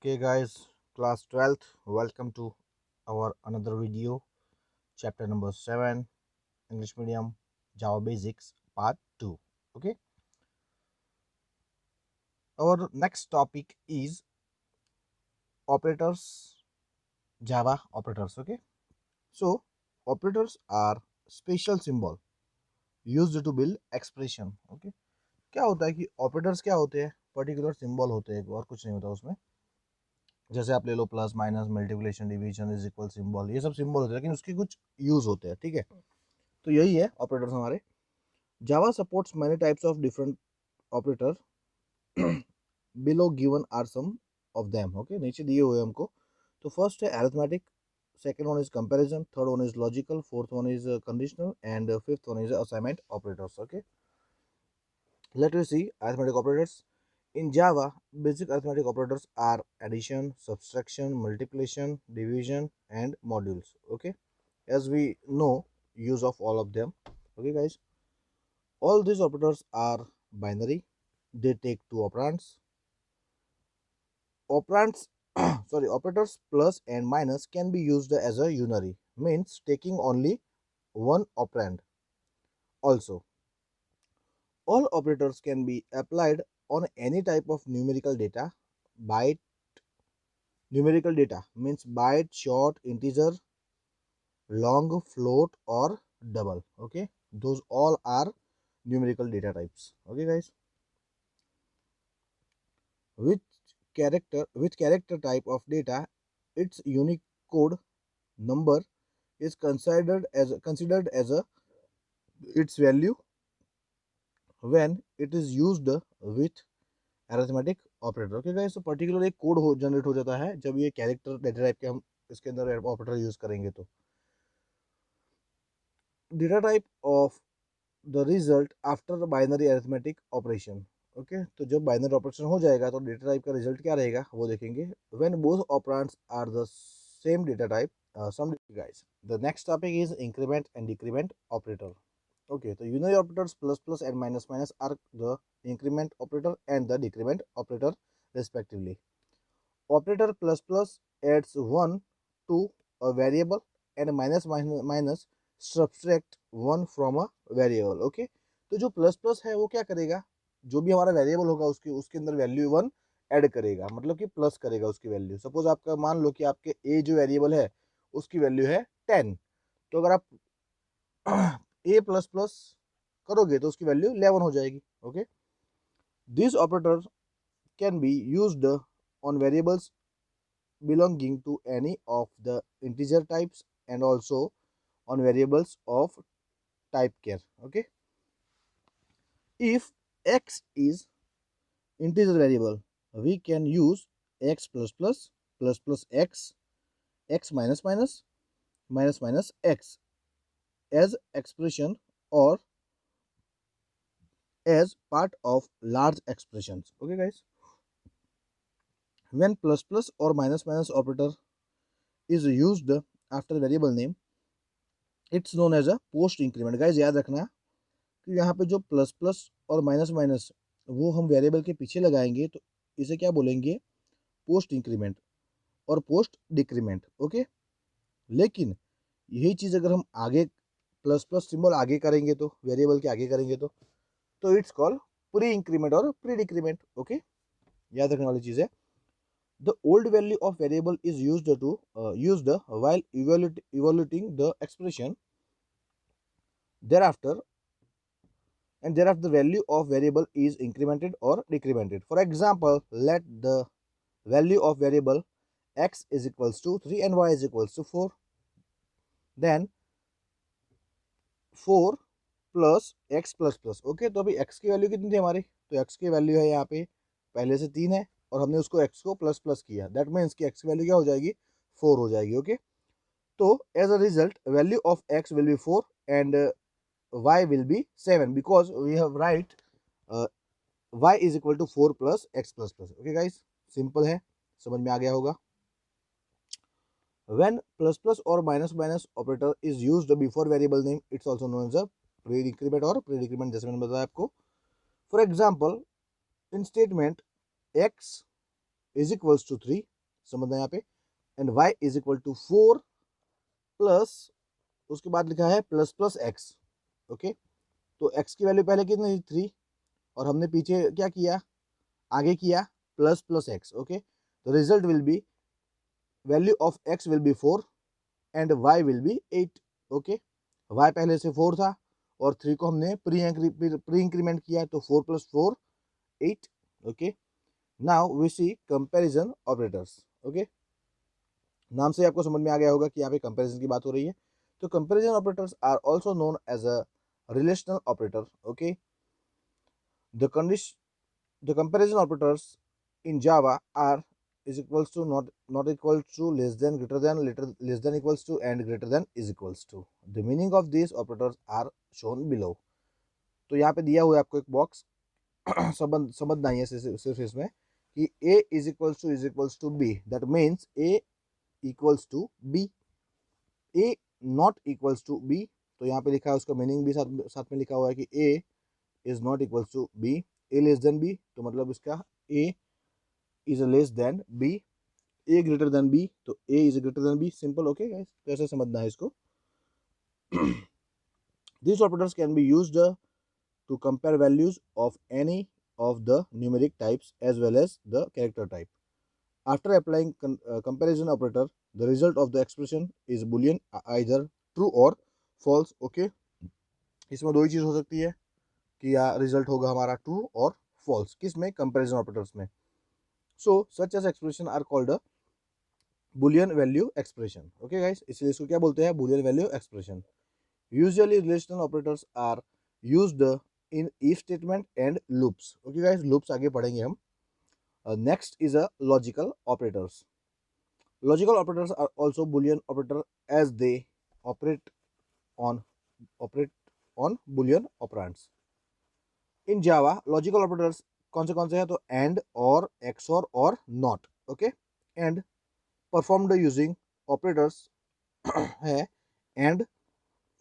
Okay, guys, class 12th, welcome to our another video, chapter number 7, English Medium Java Basics, part 2. Okay, our next topic is operators, Java operators. Okay, so operators are special symbol used to build expression. Okay, क्या होता है कि operators क्या होते हैं, particular symbol होते हैं और कुछ नहीं होता उसमें। जैसे आप ले लो plus minus multiplication division is equal symbol, ये सब सिंबल होते हैं लेकिन उसके कुछ यूज होते हैं। ठीक है, तो यही है ऑपरेटर्स हमारे। Java supports many types of different operator, below given are some of them. Okay, नीचे दिए हुए हमको। तो फर्स्ट है arithmetic, second one is comparison, third one is logical, fourth one is conditional and fifth one is assignment operators. Okay, let us see arithmetic operators. In Java, basic arithmetic operators are addition, subtraction, multiplication, division, and modules. Okay, as we know, use of all of them. Okay, guys, all these operators are binary. They take two operands. Operands, sorry, operators plus and minus can be used as a unary, means taking only one operand. Also, all operators can be applied on any type of numerical data. Byte numerical data means byte, short, integer, long, float, or double. Okay, those all are numerical data types. Okay, guys, which character type of data, its unique code number is considered as a its value when it is used with arithmetic operator. Okay guys, तो particular एक code हो generate हो जाता है जब ये character data type के हम इसके अंदर ऑपरेटर यूज करेंगे। तो data type of the result after binary arithmetic operation. Okay, तो जब बाइनरी ऑपरेशन हो जाएगा तो डेटा टाइप का रिजल्ट क्या रहेगा वो देखेंगे। When both operands are the same data type sum. Guys, the next topic is increment and decrement operator. Okay, so unary operators plus plus and minus minus are the increment operator and the decrement operator respectively. Operator plus plus adds 1 to a variable and minus minus minus subtract 1 from a variable. Okay, तो जो plus plus है वो क्या करेगा, जो भी हमारा variable होगा उसके अंदर वैल्यू 1 ऐड करेगा, मतलब कि प्लस करेगा उसकी वैल्यू। सपोज आपका मान लो कि आपके ए जो वेरिएबल है उसकी वैल्यू है 10, तो अगर आप ए प्लस प्लस करोगे तो उसकी वैल्यू 11 हो जाएगी। Okay, this operator can be used on variables belonging to any of the integer types and also on variables of type char. Okay, if x is integer variable, we can use x plus plus plus plus x, x minus minus minus minus x as expression or as part of large expressions. Okay, guys, when plus plus or minus minus operator is used after variable name, it's known as a post increment. Guys, याद रखना कि यहाँ पे जो plus plus और minus minus वो हम variable के पीछे लगाएंगे तो इसे क्या बोलेंगे, पोस्ट इंक्रीमेंट और पोस्ट डिक्रीमेंट। ओके, लेकिन यही चीज़ अगर हम आगे प्लस प्लस सिंबल आगे करेंगे तो वेरिएबल के आगे करेंगे तो इट्स कॉल्ड प्री इंक्रीमेंट और प्री डिक्रीमेंट। ओके, याद रखने वाली चीज़ है। The old value of variable is used while evaluating the expression. Thereafter, the value of variable is incremented or decremented. For example, let the value of variable x is equals to 3 and y is equals to 4. Then 4 plus x plus plus. Okay, तो अभी x की value कितनी थी हमारी, तो x की value है यहाँ पे पहले से 3 है और हमने उसको x को प्लस प्लस किया, दैट मीन्स कि x की वैल्यू क्या हो जाएगी, 4 हो जाएगी। ओके, तो as a result value of x will be 4 and y will be 7 because we have write y is equal to 4 plus x plus plus. Okay guys, simple है, समझ में आ गया होगा। When plus plus or minus minus operator is used before variable name, it's also known as a pre-decrement or pre-decrement, जैसे मैंने बताया आपको। For example, in statement x is equals to 3 समझना यहाँ पे। And y is equal to 4 plus, उसके बाद लिखा है प्लस प्लस एक्स। ओके, तो x की वैल्यू पहले कितनी थी 3, और हमने पीछे क्या किया, आगे किया प्लस प्लस एक्स। ओके, तो result will be value of x will be 4 and y will B 8। Okay, y पहले से 4 था और 3 को हमने प्री इंक्रीमेंट किया, तो 4 plus 4 8। Okay, now we see comparison operators. Okay, नाम से आपको समझ में आ गया होगा कि यहाँ पे कंपैरिजन की बात हो रही है। तो comparison operators are also known as a relational operator. Okay, the condition the comparison operators in Java are is equals to not equal to less than greater than less than equals to and greater than is equals to. The meaning of these operators are shown below. तो यहाँ पे दिया हुआ है आपको एक box समझना ही है सिर्फ इसमें कि a is equals to b, that means a equals to b, a not equals to b। तो यहाँ पे लिखा है, उसका मीनिंग भी साथ में लिखा हुआ है कि a is not equals to b, a less than b, तो मतलब इसका a is a less than b, a greater than b, तो a is greater than b, simple. Okay guys, तो ऐसे समझना है इसको। These operators can be used to compare values of any of the numeric types as well as the character type. After applying comparison operator, the result of the expression is boolean, either true or false। Okay, इसमें दो ही चीज हो सकती है कि या result होगा हमारा ट्रू और फॉल्स, किसमें, कंपैरिजन ऑपरेटर्स में। So such as expression are called a boolean value expression. Okay guys, इसलिए इसको क्या बोलते हैं, boolean value expression. Usually relational operators are used in if statement and loops. Okay guys, loops आगे पढ़ेंगे हम। Next is a logical operators. Logical operators are also boolean operator as they operate on operate on boolean operands. In Java logical operators कौन से हैं, तो and or XOR और not. Okay, and performed using operators है and,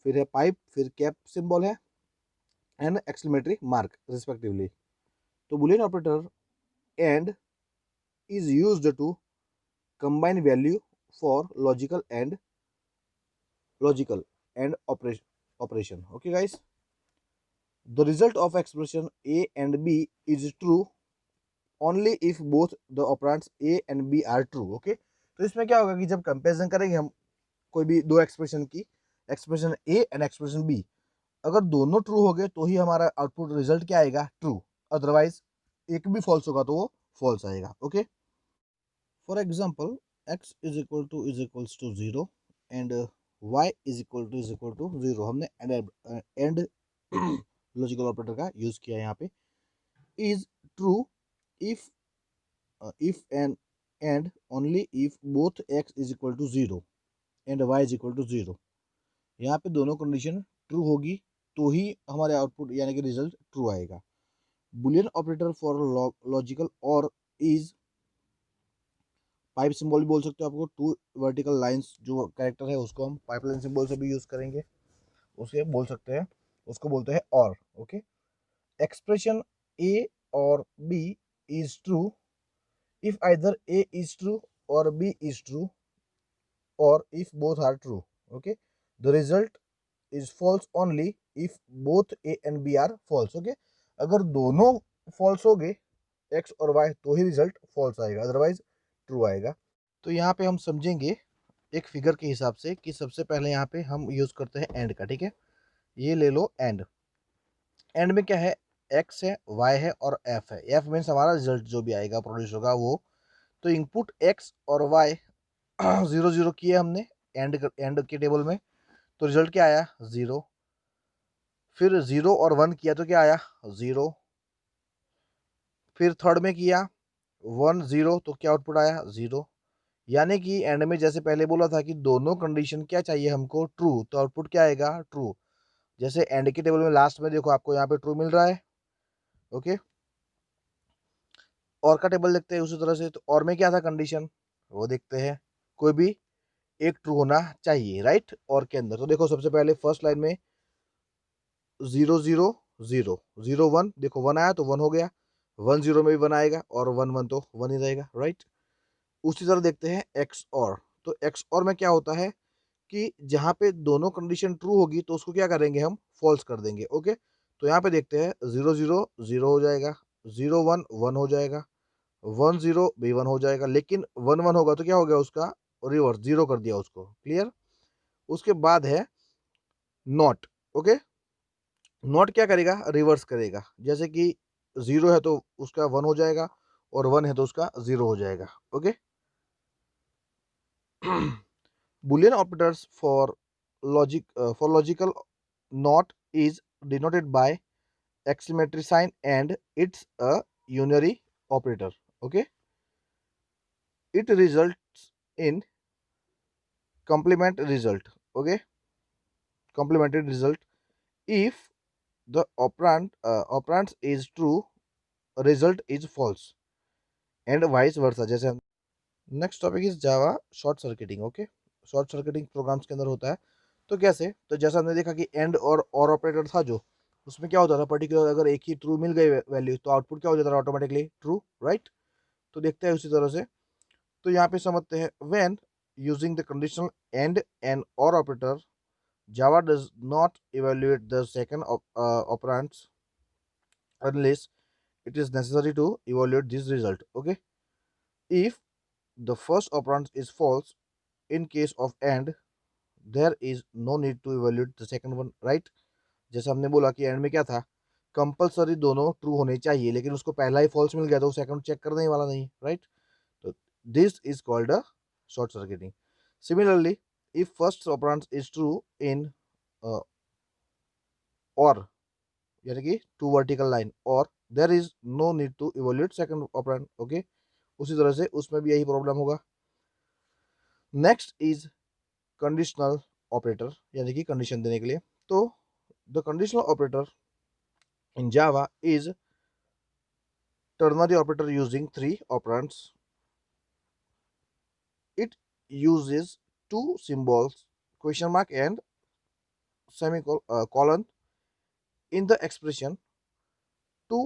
फिर है pipe, फिर cap symbol है एंड एक्सक्लेमेटरी मार्क रिस्पेक्टिवली। तो boolean operator and is used to combine value for logical and operation. Okay guys, the result of expression a and b is true only if both the operands a and b are true। Okay, तो इसमें क्या होगा कि जब comparison करेंगे हम कोई भी दो एक्सप्रेशन की, expression A and expression B, अगर दोनों ट्रू हो गए तो ही हमारा आउटपुट रिजल्ट क्या आएगा, ट्रू। अदरवाइज एक भी फॉल्स होगा तो वो फॉल्स आएगा। Okay, for example x is equals to 0 and y is equal to 0, हमने एंड लॉजिकल ऑपरेटर का यूज किया यहाँ पे। Is true if and only if both x is equal to 0 and y is equal to 0। यहाँ पे दोनों condition true होगी तो ही हमारे आउटपुट यानी कि रिजल्ट ट्रू आएगा। बुलियन ऑपरेटर फॉर लॉजिकल और इज पाइप सिंबल भी बोल सकते हो आपको, टू वर्टिकल लाइंस जो कैरेक्टर है उसको हम पाइपलाइन सिंबल से भी यूज करेंगे, उसे बोल सकते हैं, उसको बोलते हैं और। ओके, एक्सप्रेशन ए और B is true if either A is true और बी इज ट्रू और if both are true. Okay, the result is false only if both A and B are false. Okay, अगर दोनों false हो गए x और y तो ही result false आएगा, अदरवाइज ट्रू आएगा। तो यहाँ पे हम समझेंगे एक फिगर के हिसाब से कि सबसे पहले यहाँ पे हम यूज करते हैं एंड का। ठीक है, ये ले लो एंड। एंड में क्या है, एक्स है, वाई है और एफ है। एफ मीन्स हमारा रिजल्ट जो भी आएगा, प्रोड्यूस होगा वो। तो इनपुट एक्स और वाई 0 0 किए हमने एंड के टेबल में, तो रिजल्ट क्या आया, 0। फिर 0 और 1 किया तो क्या आया, 0। फिर थर्ड में किया 1 0 तो क्या आउटपुट आया, 0। यानी कि एंड में जैसे पहले बोला था कि दोनों कंडीशन क्या चाहिए हमको, ट्रू, तो आउटपुट क्या आएगा, ट्रू। जैसे एंड के टेबल में लास्ट में देखो आपको यहाँ पे ट्रू मिल रहा है। ओके, और का टेबल देखते हैं उसी तरह से, तो और में क्या था कंडीशन वो देखते हैं, कोई भी एक ट्रू होना चाहिए, राइट। और के अंदर तो देखो सबसे पहले फर्स्ट लाइन में 0 0 0 0 1, देखो 1 आया तो 1 हो गया, 1 0 में भी 1 आएगा और 1 1 तो 1 ही रहेगा, राइट। उसी तरह देखते हैं एक्स और। तो एक्स और में क्या होता है कि जहाँ पे दोनों कंडीशन ट्रू होगी तो उसको क्या करेंगे, हम फॉल्स कर देंगे। ओके, तो यहाँ पे देखते हैं 0 0 0 हो जाएगा, 0 1 1 हो जाएगा, 1 0 भी 1 हो जाएगा, लेकिन 1 1 होगा तो क्या हो गया उसका रिवर्स, जीरो कर दिया उसको। क्लियर। उसके बाद है नॉट। ओके, नॉट क्या करेगा, रिवर्स करेगा। जैसे कि 0 है तो उसका 1 हो जाएगा और 1 है तो उसका 0 हो जाएगा। Okay, Boolean operators for logical not is denoted by exclamatory sign and it's a unary operator. Okay, it results in complement result. Okay, complementary result. If the operand is true, result is false and vice versa. जैसे हम next topic is Java short circuiting. Okay, short circuiting programs के अंदर होता है। तो कैसे, तो जैसा हमने देखा कि एंड और ऑपरेटर था जो, उसमें क्या होता था पर्टिकुलर, अगर एक ही ट्रू मिल गई वैल्यू तो आउटपुट क्या हो जाता था ऑटोमेटिकली ट्रू, राइट। तो देखते हैं उसी तरह से। तो यहाँ पे समझते हैं, when using the conditional and or operator, Java does not evaluate the second operands unless it is necessary to evaluate this result. Okay, if the first operand is false in case of and, there is no need to evaluate the second one, right. जैसे हमने बोला कि and में क्या था, compulsory दोनों true होने चाहिए, लेकिन उसको पहला ही फॉल्स मिल गया तो सेकंड चेक करने ही वाला नहीं, राइट। तो this is called a short circuiting. Similarly, if first operand is true in और, यानी कि टू वर्टिकल लाइन, और there is no need to evaluate second operand. Okay, उसी तरह से उसमें भी यही प्रॉब्लम होगा। नेक्स्ट इज कंडीशनल ऑपरेटर, यानी कि कंडीशन देने के लिए। तो the conditional operator in Java is ternary operator using three operands. It uses two symbols, question mark and semicolon, in the expression to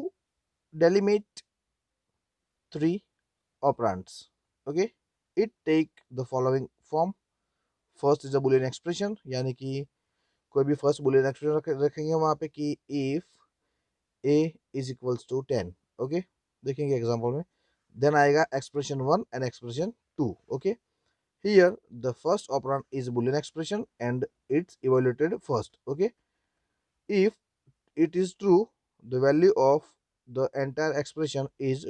delimit three operands. Okay, it take the following form. First is a boolean expression, यानी कि कोई भी first boolean expression रखेंगे वहां पे कि if a is equals to 10। Okay, देखेंगे example में। देन आएगा expression 1 and expression 2। Okay, here the first operand is boolean expression and it's evaluated first. Okay, if it is true, the value of the entire expression is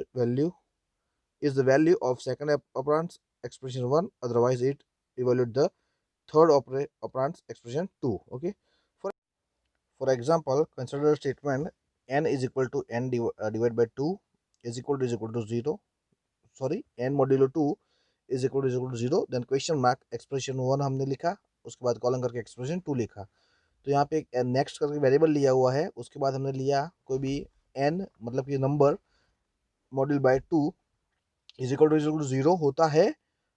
the value of second operand's expression 1, otherwise it evaluate the third operand's expression 2. Okay, for for example, consider a statement n is equal to n divided by 2 is equal to 0, sorry, n modulo 2 is equal to 0, then question mark, expression 1 हमने लिखा, उसके बाद colon करके expression 2 लिखा। तो यहाँ पे एक नेक्स्ट करके वेरिएबल लिया हुआ है, उसके बाद हमने लिया कोई भी n, मतलब कि number module by 2 is equal to 0 होता है।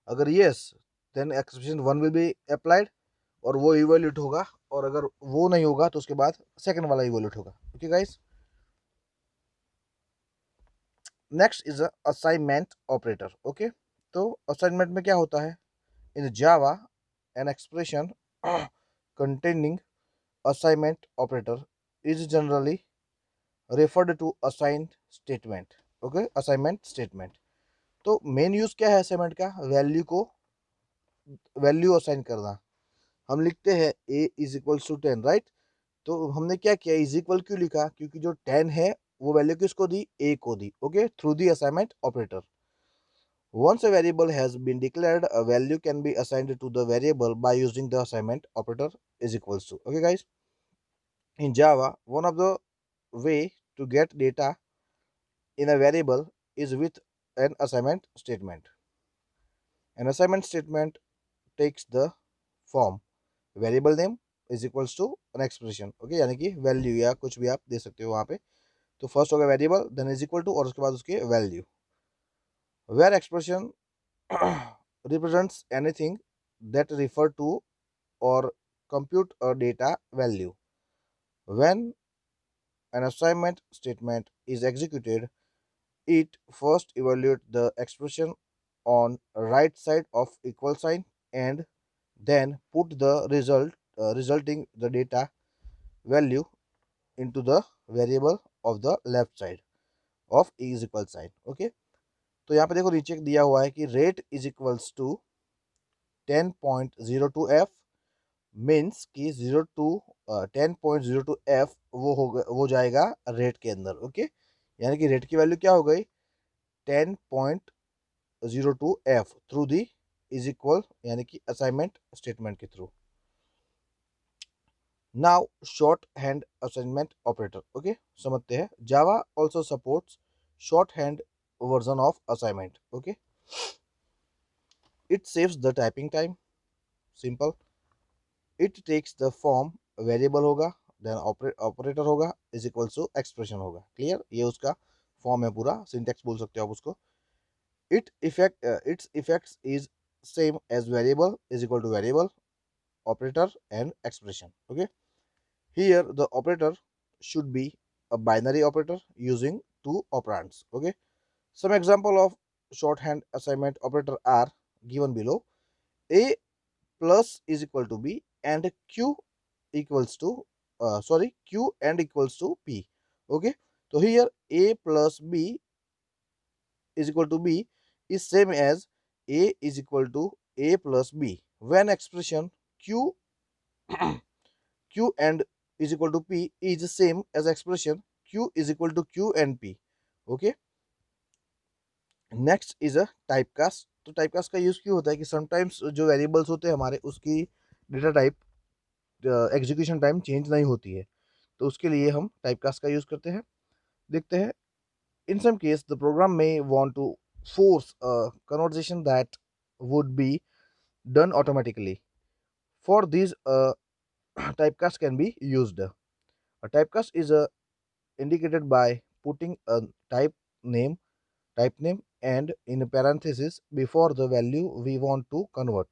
अगर yes, then expression 1 will be applied और वो इवोल्यूट होगा, और अगर वो नहीं होगा तो उसके बाद सेकंड वाला इवोल्यूट होगा। Okay guys, next is assignment operator. Okay, तो असाइनमेंट में क्या होता है, in Java, an expression containing assignment operator is generally referred to assigned statement. Okay, assignment statement। तो मेन यूज क्या है असाइनमेंट का, वैल्यू असाइन करना। हम लिखते हैं a is equal to 10, right. तो हमने क्या किया, इज इक्वल क्यों लिखा, क्योंकि जो 10 है वो वैल्यू किसको दी, a को दी। Okay, through the assignment operator. Once a variable has been declared, a value can be assigned to the variable by using the assignment operator is equals to. Okay guys, in Java, one of the way to get data in a variable is with an assignment statement. An assignment statement takes the form variable name is equals to an expression। okay, यानी कि value या कुछ भी आप दे सकते हो वहाँ पे। तो फर्स्ट होगा variable, then is equal to, और उसके बाद उसके value. Where expression represents anything that refer to or compute a data value. When an assignment statement is executed, it first evaluates the expression on right side of equal sign and then put the resulting the data value into the variable of the left side of is equal sign okay. तो यहाँ पे देखो recheck दिया हुआ है कि rate is equals to 10.02 F means कि 10.02 F वो होगा, वो जाएगा रेट के अंदर ओके। यानी कि रेट की वैल्यू क्या हो गई 10.02 F through the is equal यानी कि असाइनमेंट स्टेटमेंट के थ्रू। Now short hand assignment operator okay समझते हैं। Java also supports short hand version of assignment okay. It saves the typing time simple. It takes the form variable होगा देन operator होगा is equals to expression होगा। Clear, ये उसका form है पूरा, सिंटेक्स बोल सकते हो आप उसको। It's effects is same as variable is equal to variable operator and expression okay. Here the operator should be a binary operator using two operands. Okay. Some example of shorthand assignment operator are given below. A plus is equal to B and Q equals to Q and equals to P. Okay. So here A plus B is equal to B is same as A is equal to A plus B. When expression Q Q and is equal to P is the same as expression Q is equal to Q and P. Okay. Next is a typecast. तो typecast का use क्यों होता है कि sometimes जो variables होते हैं हमारे उसकी data type execution time change नहीं होती है, तो उसके लिए हम टाइपकास्ट का यूज करते हैं। देखते हैं in some case the program में want to force conversation that would be done automatically for this typecast can be used. A typecast is indicated by putting a type name and in parenthesis before the value we want to convert.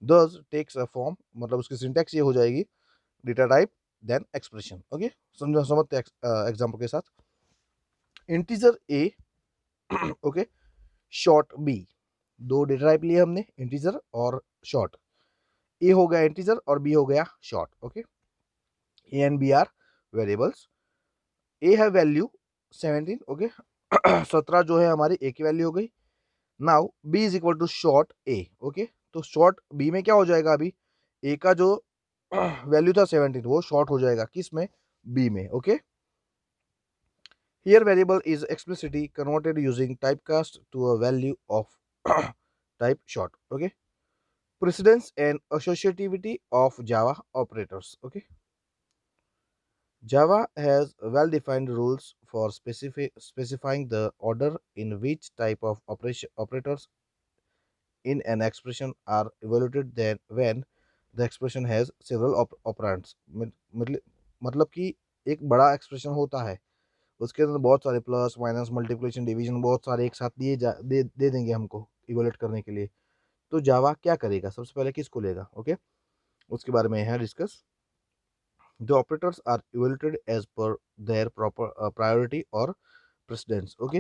Thus takes a form, मतलब उसकी syntax ये हो जाएगी data type then expression okay. समझते example के साथ। Integer A okay short B, दो data type लिए हमने इंटीजर और शॉर्ट। ए हो गया इंटीजर और बी हो गया short okay. A and B are variables. A है वैल्यू 17 ओके 17 जो है हमारी ए की वैल्यू हो गई। Now B is equal to short A okay. तो शॉर्ट बी में क्या हो जाएगा, अभी ए का जो वैल्यू था 17 वो शॉर्ट हो जाएगा किस में, बी में okay. Here variable is explicitly converted using typecast to a value of type short okay. Precedence and associativity of Java operators okay. Java has well-defined rules for specifying the order in which type of operators in an expression are evaluated then when the expression has several operands। मतलब कि एक बड़ा expression होता है उसके अंदर बहुत सारे प्लस माइनस मल्टीप्लिकेशन डिवीजन बहुत सारे एक साथ दे देंगे हमको इवेलुएट करने के लिए। तो जावा क्या करेगा, सबसे पहले किसको लेगा ओके, उसके बारे में है discuss. The operators are evaluated as per their proper priority और प्रेसिडेंस ओके।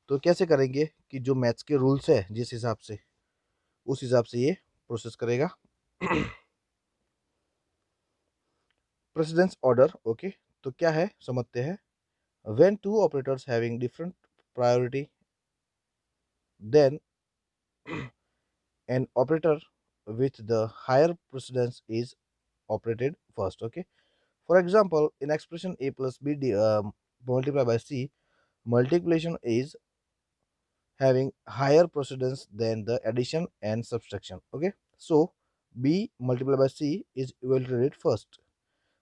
तो कैसे करेंगे कि जो मैथ्स के रूल्स है जिस हिसाब से उस हिसाब से ये प्रोसेस करेगा। प्रेसिडेंस ऑर्डर ओके, तो क्या है समझते हैं। When two operators having different priority then an operator with the higher precedence is operated first okay. For example in expression a plus b multiplied by c, multiplication is having higher precedence than the addition and subtraction okay। So b multiplied by c is evaluated first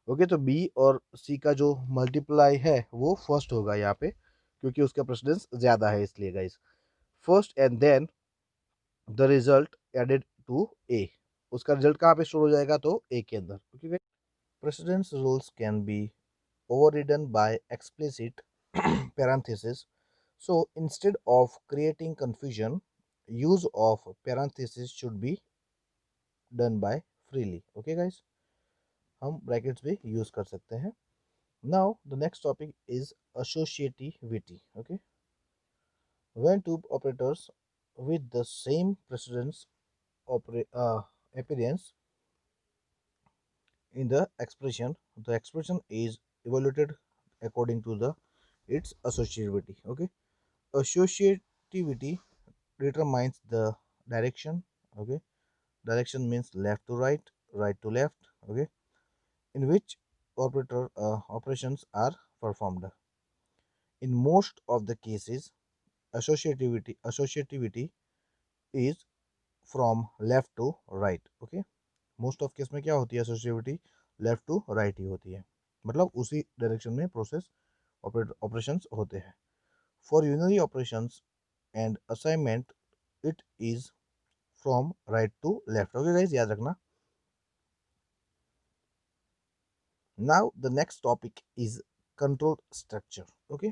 okay. तो b और c का जो multiply है वो first होगा यहाँ पे क्योंकि उसका प्रेसिडेंस ज्यादा है इसलिए guys first and then the result added to a, उसका रिजल्ट कहाँ पे स्टोर हो जाएगा तो a के अंदर okay. Precedence rules can be overridden by explicit parentheses. So instead of creating confusion, use of parentheses should be done by freely. Okay guys, हम brackets भी use कर सकते हैं। Now the next topic is associativity. Okay, when two operators with the same precedence appearance in the expression is evaluated according to the its associativity. Okay, associativity determines the direction. Okay, direction means left to right, right to left. Okay, in which operations are performed. In most of the cases, associativity is from left to right. Okay, most of case में क्या होती है associativity left to right ही होती है, मतलब उसी direction में process operations होते हैं. For unary operations and assignment it is from right to left. Okay guys, याद रखना. Now the next topic is control structure. Okay,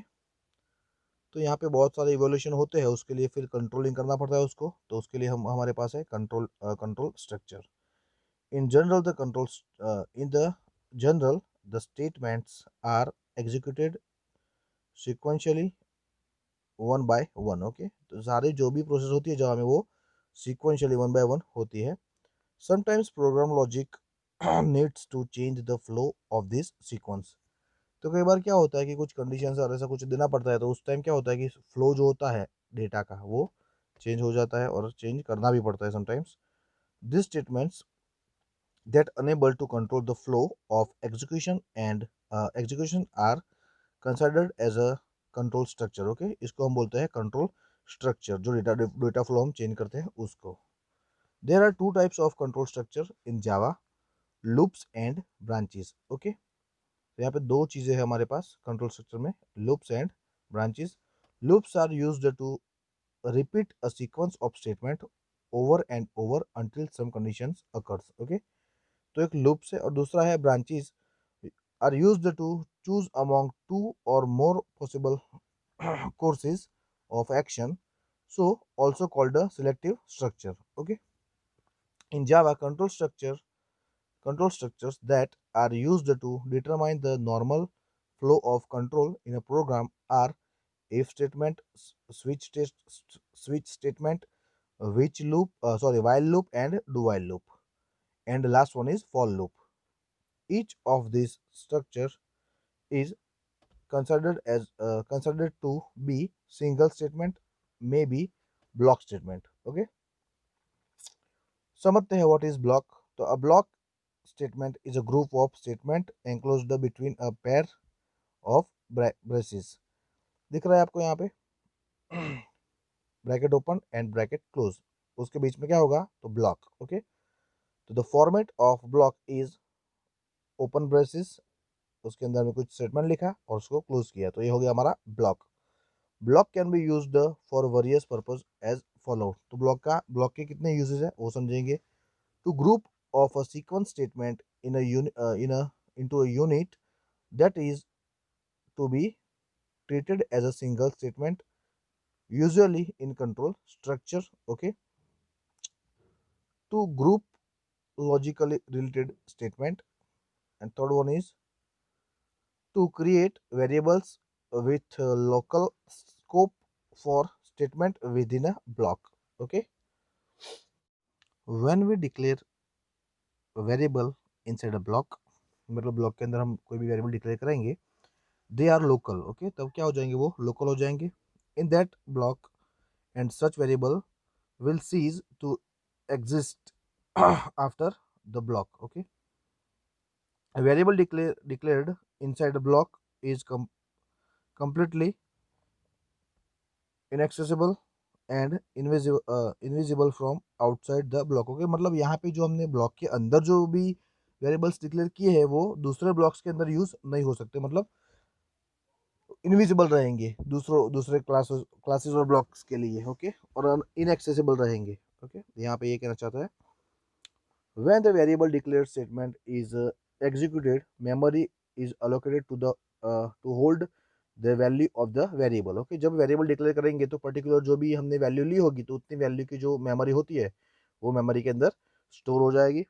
तो यहाँ पे बहुत सारे इवोल्यूशन होते हैं, उसके लिए फिर कंट्रोलिंग करना पड़ता है उसको, तो उसके लिए हम हमारे पास है control structure. In general, in the general, the statements are executed sequentially one by one. Okay, तो सारे जो भी प्रोसेस होती है जावा में वो sequentially one by one होती है. Sometimes program logic needs to change the flow of this sequence. तो कई बार क्या होता है कि कुछ कंडीशंस और ऐसा कुछ देना पड़ता है, तो उस टाइम क्या होता है कि फ्लो जो होता है डेटा का वो चेंज हो जाता है और चेंज करना भी पड़ता है sometimes. This statements that unable to control the flow of execution are considered as a control structure. Okay, इसको हम बोलते हैं कंट्रोल स्ट्रक्चर. जो डेटा फ्लो हम चेंज करते हैं उसको. There are two types of control structure in Java, loops and branches. Okay, तो यहाँ पे दो चीज़ें हैं हमारे पास कंट्रोल स्ट्रक्चर में, loops and branches. Loops are used to repeat a sequence of statement over and over until some conditions occurs. Okay, तो एक लूप से, और दूसरा है branches are used to choose among two or more possible courses of action, so also called a selective structure. Okay, in Java, control structures that are used to determine the normal flow of control in a program are if statement, switch statement, while loop, and do while loop, and the last one is for loop. Each of these structures is considered to be single statement, maybe block statement. Okay, समझते हैं what is block. तो a block statement is a group of statement enclosed between a pair of braces. दिख रहा है आपको यहाँ पे bracket open and bracket close, उसके बीच में क्या होगा तो ब्लॉक. ओके, तो the format of block is open braces, उसके अंदर में कुछ स्टेटमेंट लिखा और उसको क्लोज किया, तो ये हो गया हमारा block. Block can be used for various purpose as follow. तो ब्लॉक के कितने यूजेस है वो समझेंगे. To group of a sequence statement into a unit that is to be treated as a single statement, usually in control structure. Okay, to group logically related statement, and third one is to create variables with local scope for statement within a block. Okay, when we declare a variable inside a block, मतलब block के अंदर हम कोई भी variable declare करेंगे, they are local. Okay, तब क्या हो जाएंगे वो लोकल हो जाएंगे in that block, and such variable will cease to exist after the block. Okay, a variable declared inside a block is completely inaccessible and invisible from outside the block. Okay, मतलब यहाँ पे जो हमने block के अंदर जो भी variables declare किए हैं वो दूसरे ब्लॉक्स के अंदर यूज नहीं हो सकते, मतलब इनविजिबल रहेंगे दूसरे क्लासेस और ब्लॉक्स के लिए. ओके, और इनएक्सेसिबल रहेंगे. ओके, यहाँ पे ये कहना चाहता है when the variable declared statement is executed, memory is allocated to the to hold the value of the variable. Okay, जब वेरिएबल डिक्लेयर करेंगे तो पर्टिकुलर जो भी हमने वैल्यू ली होगी तो उतनी वैल्यू की जो मेमोरी होती है वो मेमोरी के अंदर स्टोर हो जाएगी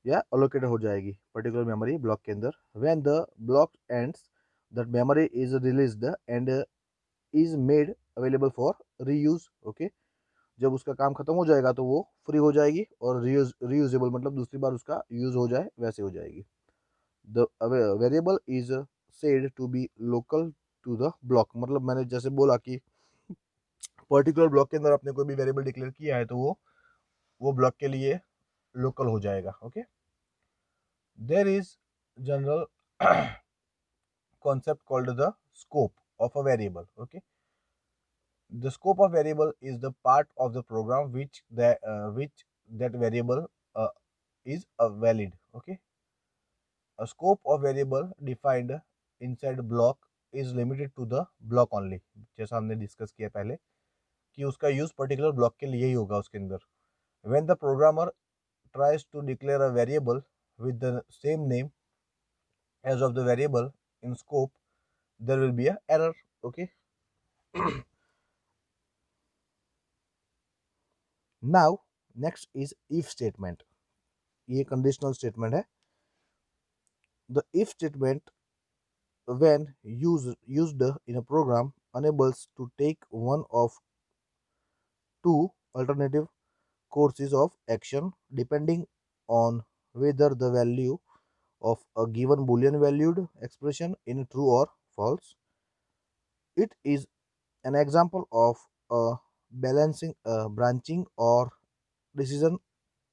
या अलोकेटेड हो जाएगी पर्टिकुलर मेमोरी ब्लॉक के अंदर. When the block ends, that memory is released and is made available for reuse. Okay, जब उसका काम खत्म हो जाएगा तो वो फ्री हो जाएगी, और रीयूजेबल मतलब दूसरी बार उसका यूज हो जाए वैसे हो जाएगी। The variable is said to be local to the block, मतलब मैंने जैसे बोला कि पर्टिकुलर ब्लॉक के अंदर आपने कोई भी वेरिएबल डिक्लेयर किया है तो वो ब्लॉक के लिए लोकल हो जाएगा। Okay, there is general concept called the scope of a variable. Okay, the scope of variable is the part of the program which that variable is valid. Okay, a scope of variable defined inside block is limited to the block only, जैसा हमने discuss किया पहले कि उसका use particular block के लिए ही होगा उसके अंदर। when the programmer tries to declare a variable with the same name as of the variable in scope, there will be a error. Okay, now next is if statement, ये conditional statement है। The if statement when used in a program enables to take one of two alternative courses of action depending on whether the value of a given boolean valued expression in true or false. It is an example of a balancing branching or decision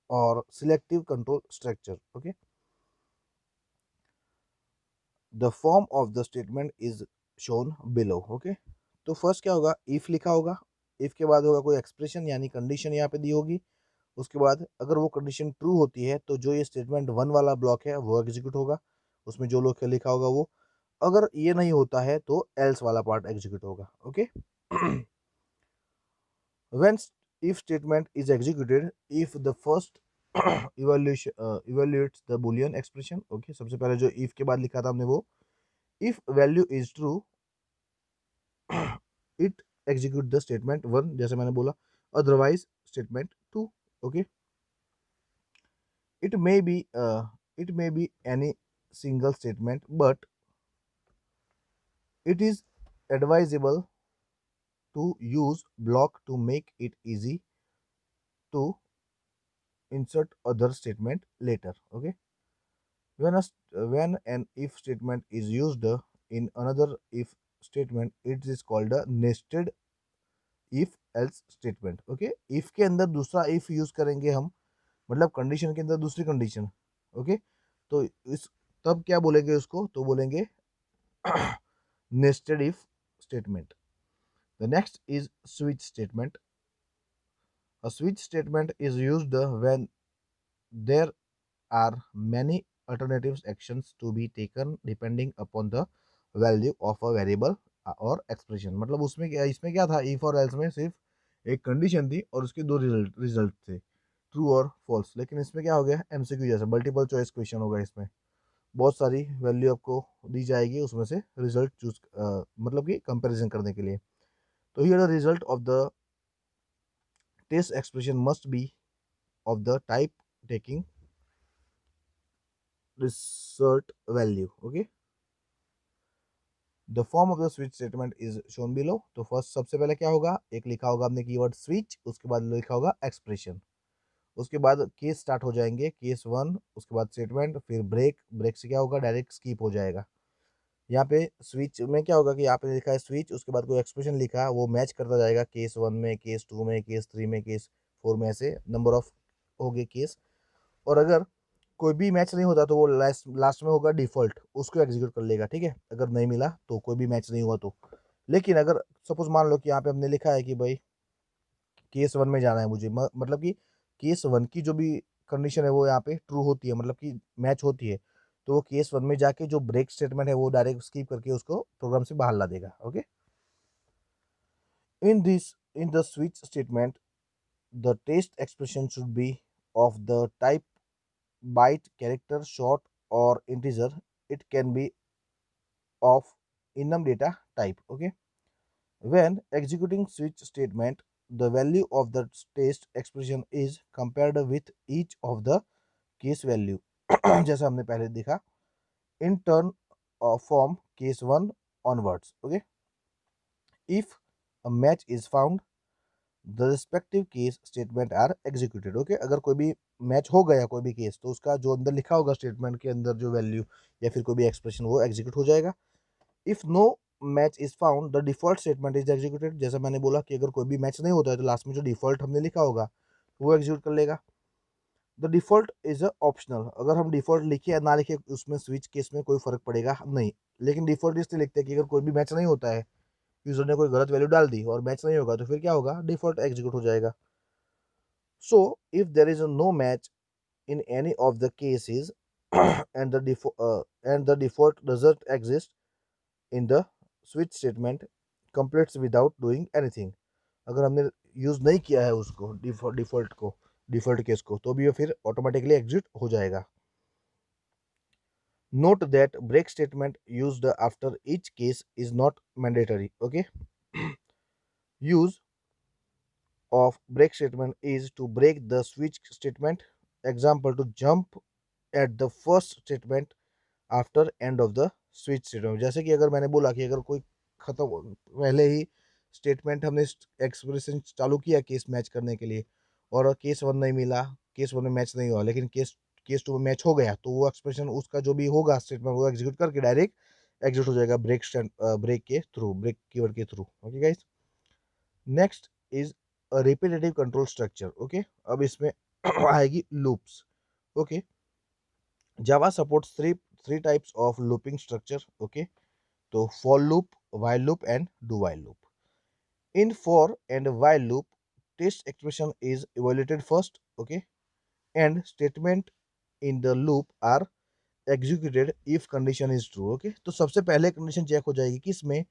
or selective control structure. Okay, the form of the statement is shown below. Okay, तो first क्या होगा, if लिखा होगा, if के बाद होगा कोई expression यानी कंडीशन यहाँ पे दी होगी। उसके बाद अगर वो कंडीशन ट्रू होती है तो जो ये स्टेटमेंट वन वाला ब्लॉक है वो एग्जीक्यूट होगा, उसमें जो लोग लिखा होगा वो। अगर ये नहीं होता है तो एल्स वाला पार्ट एग्जीक्यूट होगा। Okay, when if statement is executed if the first evaluates the boolean expression। Okay, सबसे पहले जो if के बाद लिखा था हमने वो if value is true it execute the statement one, जैसे मैंने बोला, otherwise statement two. Okay, it may be it may be any single statement but it is advisable to use block to make it easy to insert other statement later। Okay, when an if statement is used in another if statement it is called a nested if else statement। Okay, if के अंदर दूसरा if use करेंगे हम, मतलब condition के अंदर दूसरी condition. Okay, तो इस तब क्या बोलेंगे उसको, तो बोलेंगे nested if statement। The next is switch statement। A switch statement is used when there are many alternative actions to be taken depending upon the value of a variable और expression. मतलब उसमें क्या, इसमें क्या था, इफ और else में सिर्फ एक कंडीशन थी और उसके दो रिजल्ट थे, ट्रू और फॉल्स। लेकिन इसमें क्या हो गया, एमसीक्यू जैसा मल्टीपल चॉइस क्वेश्चन होगा। इसमें बहुत सारी वैल्यू आपको दी जाएगी, उसमें से रिजल्ट चूज मतलब कि कंपैरिजन करने के लिए। तो here the result of the test expression must be of the type taking result value. Okay, the form of the switch statement is shown below. तो फर्स्ट सबसे पहले क्या होगा, एक लिखा होगा आपने कीवर्ड स्विच, उसके बाद लिखा होगा एक्सप्रेशन, उसके बाद केस स्टार्ट हो जाएंगे, केस वन, उसके बाद स्टेटमेंट, फिर ब्रेक, ब्रेक से क्या होगा, डायरेक्ट स्कीप हो जाएगा। यहाँ पे स्विच में क्या होगा कि यहाँ पे लिखा है स्विच, उसके बाद कोई एक्सप्रेशन लिखा, वो मैच करता जाएगा केस वन में, केस टू में, केस थ्री में, केस फोर में, ऐसे नंबर ऑफ हो गए केस। और अगर कोई भी मैच नहीं होता तो वो लास्ट लास्ट में होगा डिफॉल्ट, उसको एग्जीक्यूट कर लेगा। ठीक है, अगर नहीं मिला तो कोई भी मैच नहीं हुआ तो। लेकिन अगर सपोज मान लो कि यहाँ पे हमने लिखा है कि भाई केस वन में जाना है मुझे, मतलब कि केस वन की जो भी कंडीशन है वो यहाँ पे ट्रू होती है, मतलब कि मैच होती है, तो वो केस वन में जाके जो ब्रेक स्टेटमेंट है वो डायरेक्ट स्किप करके उसको प्रोग्राम से बाहर ला देगा। Okay, in the switch statement the test expression should be of the type byte, character, short or integer. It can be of enum data type। Okay, when executing switch statement the value of the test expression is compared with each of the case value जैसा हमने पहले देखा, in turn from case 1 onwards। okay, if a match is found, the respective case statement are executed. Okay, अगर कोई भी match हो गया कोई भी केस, तो उसका जो अंदर लिखा होगा स्टेटमेंट के अंदर जो वैल्यू या फिर कोई भी एक्सप्रेशन वो एग्जीक्यूट हो जाएगा. If no match is found the default statement is executed. जैसा मैंने बोला कि अगर कोई भी मैच नहीं होता है तो लास्ट में जो डिफॉल्ट हमने लिखा होगा वो एग्जीक्यूट कर लेगा. The default is optional. अगर हम डिफॉल्ट लिखे या ना लिखे उसमें स्विच केस में कोई फर्क पड़ेगा नहीं, लेकिन डिफॉल्ट इसलिए लिखते हैं कि अगर कोई भी मैच नहीं होता है, यूजर ने कोई गलत वैल्यू डाल दी और मैच नहीं होगा, तो फिर क्या होगा, डिफॉल्ट एग्जीक्यूट हो जाएगा. So if there is no match in any of the cases and the default doesn't exist in the switch statement completes without doing anything. अगर हमने यूज नहीं किया है उसको डिफॉल्ट केस को, तो भी ये फिर ऑटोमेटिकली एग्जिट हो जाएगा. Note that break statement used after each case is not mandatory. Okay, use of break statement is to break the switch statement. Example, to jump at the first statement after end of the switch statement. जैसे कि अगर मैंने बोला कि अगर कोई खत्म पहले ही स्टेटमेंट हमने एक्सप्रेशन चालू किया केस मैच करने के लिए और केस वन नहीं मिला, केस वन में मैच नहीं हुआ, लेकिन केस केस टू में मैच हो गया, तो वो एक्सप्रेशन उसका जो भी होगा स्टेटमेंट वो एग्जीक्यूट करके डायरेक्ट एग्जीक्यूट हो जाएगा ब्रेक के थ्रू, ब्रेक कीवर्ड के थ्रू. Okay guys, next is repetitive control structure. Okay, अब इसमें आएगी loops. Okay, Java supports three types of looping structure. Okay, तो for loop, while loop and do while loop. In for and while loop test expression is evaluated first. Okay, and statement in the loop are executed if condition is true. Okay, तो सबसे पहले condition check हो जाएगी किसमें,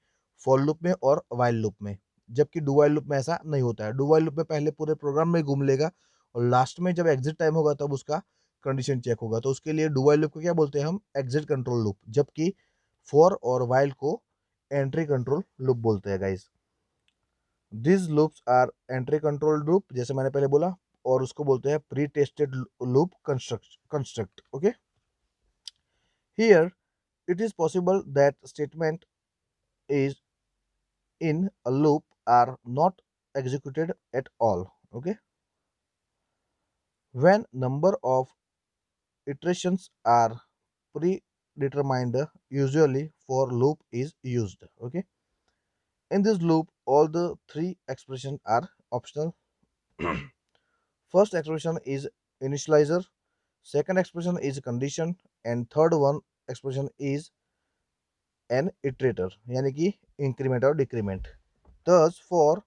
for loop में और while loop में, जबकि डू वाइल लूप में ऐसा नहीं होता है. डू वाइल लूप में पहले पूरे प्रोग्राम में घूम लेगा और लास्ट में जब एग्जिट टाइम होगा तब उसका कंडीशन चेक होगा. तो उसके लिए डू वाइल लूप को क्या बोलते हैं हम, एग्जिट कंट्रोल लूप, जबकि फॉर और वाइल को एंट्री कंट्रोल लूप बोलते हैं guys. This loops are entry control loop, जैसे मैंने पहले बोला, और उसको बोलते हैं pre tested loop construct. Okay, here it is possible that statement is in a loop are not executed at all. Okay, when number of iterations are predetermined, usually for loop is used. Okay, in this loop all the three expressions are optional. First expression is initializer, second expression is condition, and third one expression is an iterator, यानी कि increment और decrement. thus for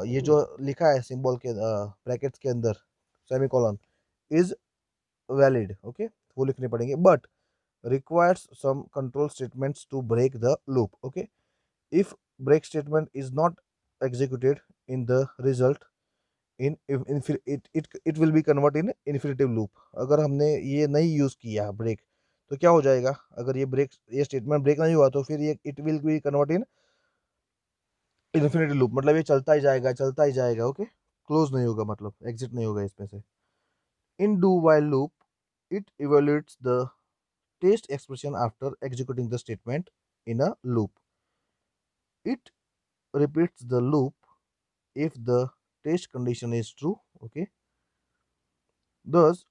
ये जो लिखा है symbol के brackets के अंदर सेमीकोलन इज वैलिड. ओके, वो लिखने पड़ेंगे, but requires some control statements to break the loop. Okay, if break statement is not executed in the result in it will be convert in infinitive loop. अगर हमने ये नहीं use किया break तो क्या हो जाएगा, अगर ये स्टेटमेंट ब्रेक नहीं हुआ तो फिर ये it will be convert in infinity loop, मतलब ये चलता ही जाएगा चलता ही जाएगा. ओके, क्लोज नहीं होगा, मतलब एग्जिट नहीं होगा इसमें से. In do while loop it evaluates the test expression after executing the statement in a loop. It repeats the loop if the test condition is true. Okay, thus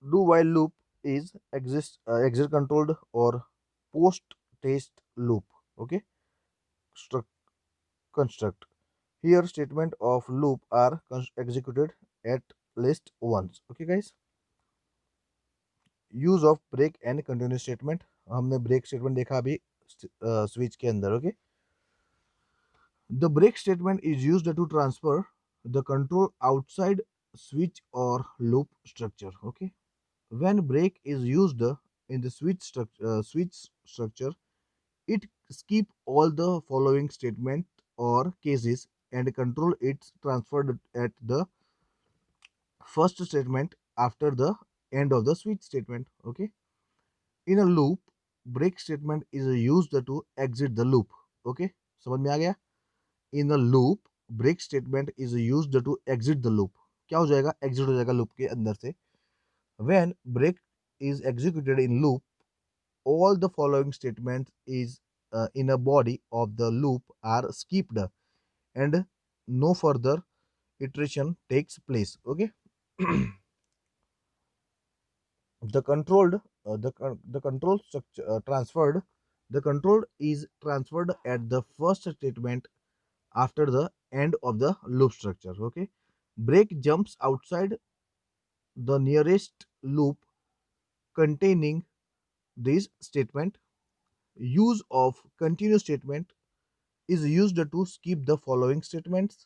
do while loop is exit controlled or post test loop. Okay, construct. Here statement of loop are executed at least once. Okay guys, use of break and continue statement. हमने break statement देखा अभी switch के अंदर. Okay, the break statement is used to transfer the control outside switch or loop structure. Okay, when break is used in the switch structure, it skip all the following statement or cases and control it's transferred at the first statement after the end of the switch statement. Okay, in a loop break statement is used to exit the loop. Okay, समझ में आ गया. in a loop break statement is used to exit the loop. क्या हो जाएगा, exit हो जाएगा loop के अंदर से. when break is executed in loop all the following statement is in a body of the loop are skipped and no further iteration takes place. Okay. The controlled the control structure transferred the control is transferred at the first statement after the end of the loop structure. Okay. Break jumps outside the nearest loop containing this statement. Use of continue statement is used to skip the following statements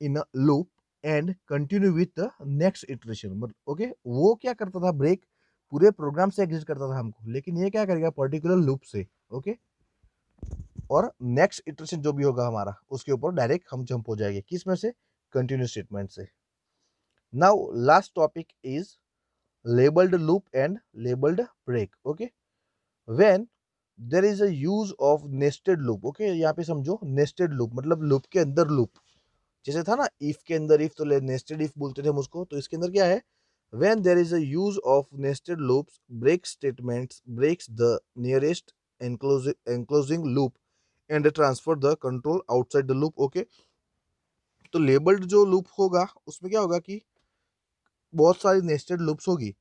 in a loop and continue with the next iteration. मतलब okay, वो क्या करता था, break पूरे programme से exit करता था हमको, लेकिन ये क्या करेगा पर्टिकुलर लूप से। ओके, और नेक्स्ट इटरेशन जो भी होगा हमारा उसके ऊपर डायरेक्ट हम जंप हो जाएंगे, किस में से, कंटिन्यू स्टेटमेंट से। Now last topic is labelled loop and labelled break. Okay, when there is a use of nested loop. Okay, यहाँ पे समझो नेस्टेड लूप मतलब लूप के अंदर लूप, जैसे था ना इफ के अंदर इफ, तो नेस्टेड इफ बोलते थे हम उसको, तो इसके अंदर क्या है, when there is a use of nested loops break statements breaks the nearest enclosing loop and transfer the control outside the loop. Okay, तो लेबल्ड जो लूप होगा उसमें क्या होगा कि बहुत सारी नेस्टेड लूप्स होगी,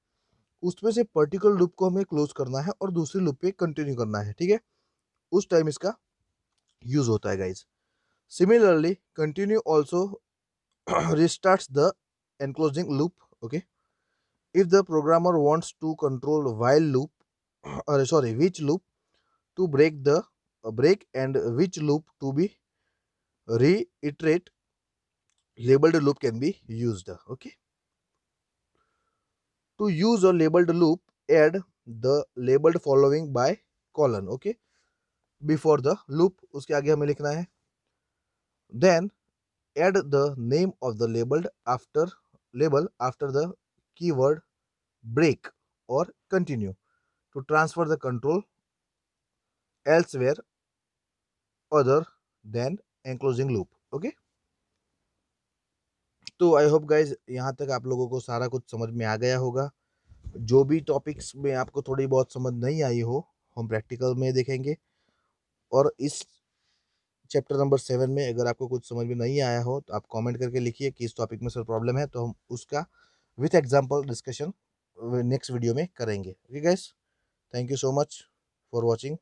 उसमें से पर्टिकुलर लूप को हमें क्लोज करना है और दूसरी लूप पे कंटिन्यू करना है। ठीक है, उस टाइम इसका यूज होता है guys. Similarly continue also restarts the enclosing loop. Okay, if the programmer wants to control while loop which loop to break the break and which loop to be reiterate, labeled loop can be used. Okay, to use a labeled loop, add the labeled following by colon. Okay, before the loop उसके आगे हमें लिखना है, then add the name of the label after the keyword break or continue to transfer the control elsewhere other than enclosing loop. Okay, तो I hope guys यहाँ तक आप लोगों को सारा कुछ समझ में आ गया होगा। जो भी टॉपिक्स में आपको थोड़ी बहुत समझ नहीं आई हो हम प्रैक्टिकल में देखेंगे, और इस चैप्टर नंबर 7 में अगर आपको कुछ समझ में नहीं आया हो तो आप कमेंट करके लिखिए कि इस टॉपिक में सर प्रॉब्लम है, तो हम उसका with example discussion next video में करेंगे। Okay guys, thank you so much for watching.